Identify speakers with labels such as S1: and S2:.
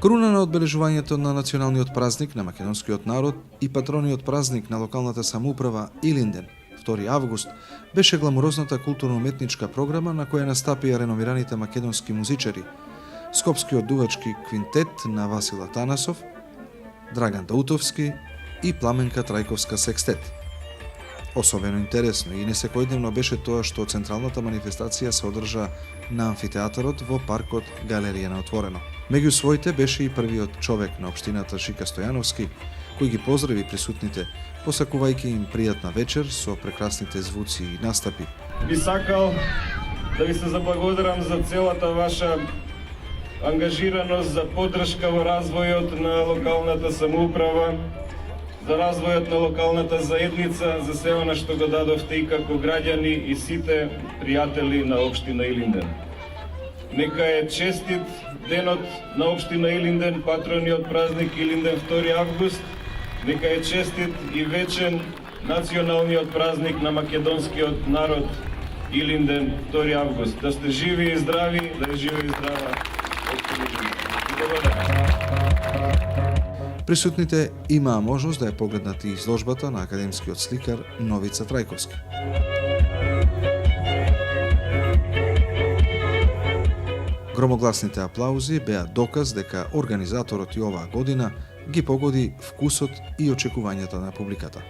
S1: Круна на одбележувањето на националниот празник на македонскиот народ и патрониот празник на локалната самоуправа Илинден, 2 август, беше гламурозната културно-уметничка програма на која настапија реновираните македонски музичари, скопскиот дувачки квинтет на Васил Атанасов, Драган Даутовски и Пламенка Трајковска секстет. Особено интересно и несекојдневно беше тоа што централната манифестација се одржа на амфитеатарот во паркот Галерија на отворено. Меѓу своите беше и првиот човек на општината Шика Стојановски, кој ги поздрави присутните, посакувајќи им пријатна вечер со прекрасните звуци и настапи.
S2: Би сакал да ви се заблагодарам за целата ваша ангажираност за поддршка во развојот на локалната самоуправа, за развојот на локалната заедница, за се она што го дадовте и како граѓани и сите пријатели на општина Илинден. Нека е честит денот на општина Илинден, патрониот празник Илинден 2 август. Нека е честит и вечен националниот празник на македонскиот народ Илинден 2 август. Да сте живи и здрави, да е жива и здрава општина Илинден.
S1: Присутните имаа можност да ја погледнат и изложбата на академскиот сликар Новица Трајковски. Громогласните аплаузи беа доказ дека организаторот и оваа година ги погоди вкусот и очекувањата на публиката.